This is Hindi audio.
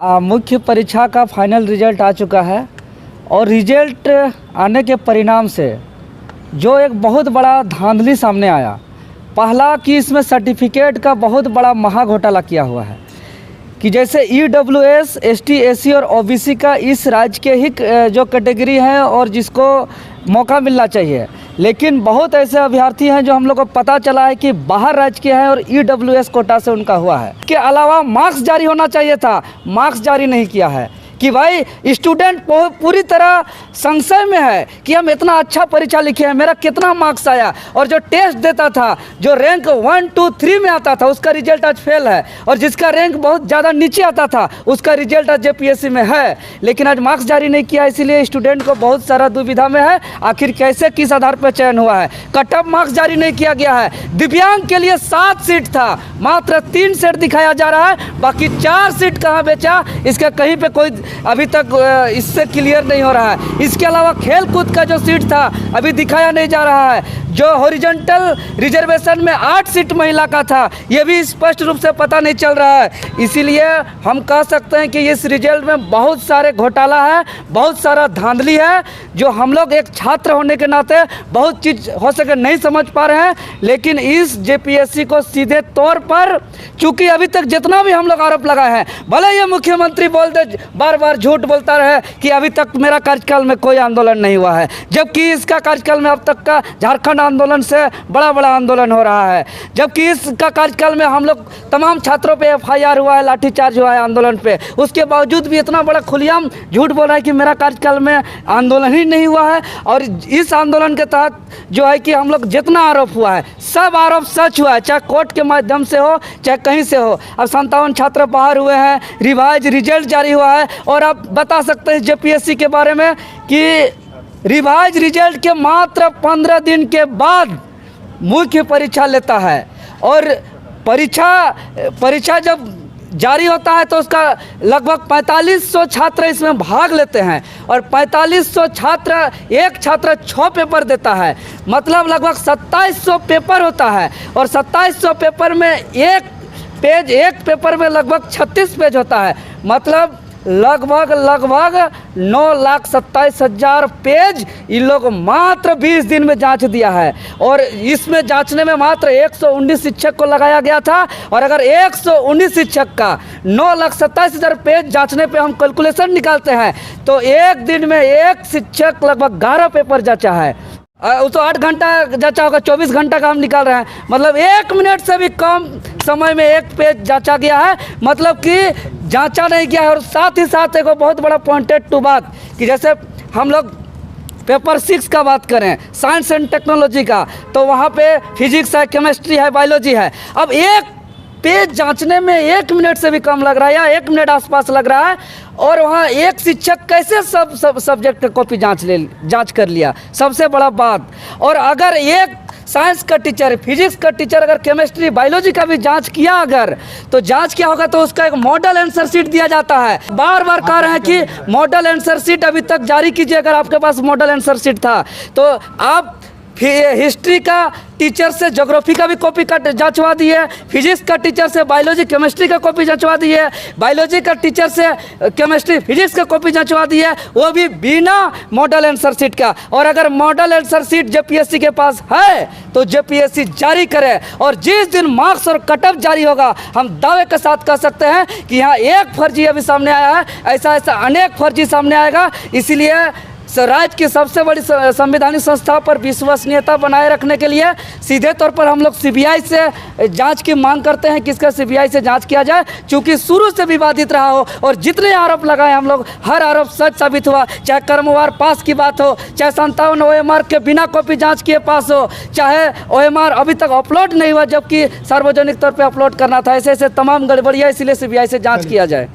मुख्य परीक्षा का फाइनल रिजल्ट आ चुका है और रिजल्ट आने के परिणाम से जो एक बहुत बड़ा धांधली सामने आया। पहला कि इसमें सर्टिफिकेट का बहुत बड़ा महा घोटाला किया हुआ है कि जैसे EWS, ST, SC और OBC का इस राज्य के ही जो कैटेगरी है और जिसको मौका मिलना चाहिए, लेकिन बहुत ऐसे अभ्यर्थी हैं जो हम लोग को पता चला है कि बाहर राज्य के हैं और EWS कोटा से उनका हुआ है। के अलावा मार्क्स जारी होना चाहिए था, मार्क्स जारी नहीं किया है कि भाई स्टूडेंट पूरी तरह संशय में है कि हम इतना अच्छा परीक्षा लिखे हैं, मेरा कितना मार्क्स आया, और जो टेस्ट देता था जो रैंक 1, 2, 3 में आता था उसका रिजल्ट आज फेल है, और जिसका रैंक बहुत ज़्यादा नीचे आता था उसका रिजल्ट आज JPSC में है, लेकिन आज मार्क्स जारी नहीं किया। इसीलिए स्टूडेंट को बहुत सारा दुविधा में है, आखिर कैसे किस आधार पर चयन हुआ है। कट ऑफ मार्क्स जारी नहीं किया गया है। दिव्यांग के लिए 7 सीट था, मात्र 3 सीट दिखाया जा रहा है, बाकी 4 सीट कहाँ बेचा इसका कहीं पे कोई अभी तक इससे क्लियर नहीं हो रहा है। इसके अलावा खेल कूद का जो सीट था अभी दिखाया नहीं जा रहा है। जो हॉरिजॉन्टल रिजर्वेशन में 8 सीट महिला का था, ये भी स्पष्ट रूप से पता नहीं चल रहा है। इसीलिए हम कह सकते हैं कि इस रिजल्ट में बहुत सारे घोटाला है, बहुत सारा धांधली है, जो हम लोग एक छात्र होने के नाते बहुत चीज़ हो सके नहीं समझ पा रहे हैं। लेकिन इस JPSC को सीधे तौर पर, चूँकि अभी तक जितना भी हम लोग आरोप लगाए हैं, भले ये मुख्यमंत्री बोल दे, बार बार झूठ बोलता रहे कि अभी तक मेरा कार्यकाल में कोई आंदोलन नहीं हुआ है, जबकि इसका कार्यकाल में अब तक का झारखंड आंदोलन से बड़ा आंदोलन हो रहा है। जबकि इसका कार्यकाल में हम लोग तमाम छात्रों पे FIR हुआ है, लाठीचार्ज हुआ है आंदोलन पे, उसके बावजूद भी इतना बड़ा खुलेआम झूठ बोल रहा है कि मेरा कार्यकाल में आंदोलन ही नहीं हुआ है। और इस आंदोलन के तहत जो है कि हम लोग जितना आरोप हुआ है सब आरोप सच हुआ है, चाहे कोर्ट के माध्यम से हो चाहे कहीं से हो। अब 57 छात्र बाहर हुए हैं, रिवाइज रिजल्ट जारी हुआ है, और आप बता सकते हैं JPSC के बारे में कि रिवाइज रिजल्ट के मात्र 15 दिन के बाद मुख्य परीक्षा लेता है, और परीक्षा जब जारी होता है तो उसका लगभग 4500 छात्र इसमें भाग लेते हैं, और 4500 छात्र, एक छात्र 6 पेपर देता है, मतलब लगभग 2700 पेपर होता है। और 2700 पेपर में एक पेपर में लगभग 36 पेज होता है, मतलब लगभग 9,27,000 पेज इन लोग मात्र 20 दिन में जांच दिया है। और इसमें जांचने में मात्र 119 शिक्षक को लगाया गया था, और अगर 119 शिक्षक का 9,27,000 पेज जांचने पे हम कैलकुलेशन निकालते हैं तो एक दिन में एक शिक्षक लगभग 11 पेपर जांचा है। तो 8 घंटा जांचा होगा, 24 घंटा का हम निकाल रहे हैं, मतलब 1 मिनट से भी कम समय में एक पेज जांचा गया है, मतलब कि जांचा नहीं गया है। और साथ ही साथ एक बहुत बड़ा पॉइंटेड टू बात कि जैसे हम लोग पेपर 6 का बात करें, साइंस एंड टेक्नोलॉजी का, तो वहाँ पे फिजिक्स है, केमिस्ट्री है, बायोलॉजी है। अब एक पेज जांचने में 1 मिनट से भी कम लग रहा है, या 1 मिनट आसपास लग रहा है, और वहाँ एक शिक्षक कैसे सब सब्जेक्ट का कॉपी जांच कर लिया, सबसे बड़ा बात। और अगर एक साइंस का टीचर, फिजिक्स का टीचर अगर केमिस्ट्री, बायोलॉजी का भी जांच किया अगर, तो जांच क्या होगा, तो उसका एक मॉडल आंसर शीट दिया जाता है। बार बार कह रहे हैं कि मॉडल आंसर शीट अभी तक जारी कीजिए, अगर आपके पास मॉडल आंसर शीट था तो आप हिस्ट्री का टीचर से ज्योग्राफी का भी कॉपी जांचवा दिए, फिजिक्स का टीचर से बायोलॉजी केमिस्ट्री का कॉपी जांचवा दिए, बायोलॉजी का टीचर से केमिस्ट्री फिजिक्स का कॉपी जांचवा दिए, वो भी बिना मॉडल आंसर शीट का। और अगर मॉडल आंसर शीट JPSC के पास है तो JPSC जारी करे, और जिस दिन मार्क्स और कट ऑफ जारी होगा, हम दावे के साथ कह सकते हैं कि यहाँ एक फर्जी अभी सामने आया है, ऐसा अनेक फर्जी सामने आएगा। इसीलिए राज्य की सबसे बड़ी संवैधानिक संस्था पर विश्वसनीयता बनाए रखने के लिए सीधे तौर पर हम लोग CBI से जांच की मांग करते हैं कि इसका CBI से जांच किया जाए, क्योंकि शुरू से विवादित रहा हो, और जितने आरोप लगाए हम लोग, हर आरोप सच साबित हुआ। चाहे क्रमवार पास की बात हो, चाहे 57 OMR के बिना कॉपी जाँच किए पास हो, चाहे OMR अभी तक अपलोड नहीं हुआ जबकि सार्वजनिक तौर पर अपलोड करना था, ऐसे तमाम गड़बड़ियाँ, इसलिए CBI से जाँच किया जाए।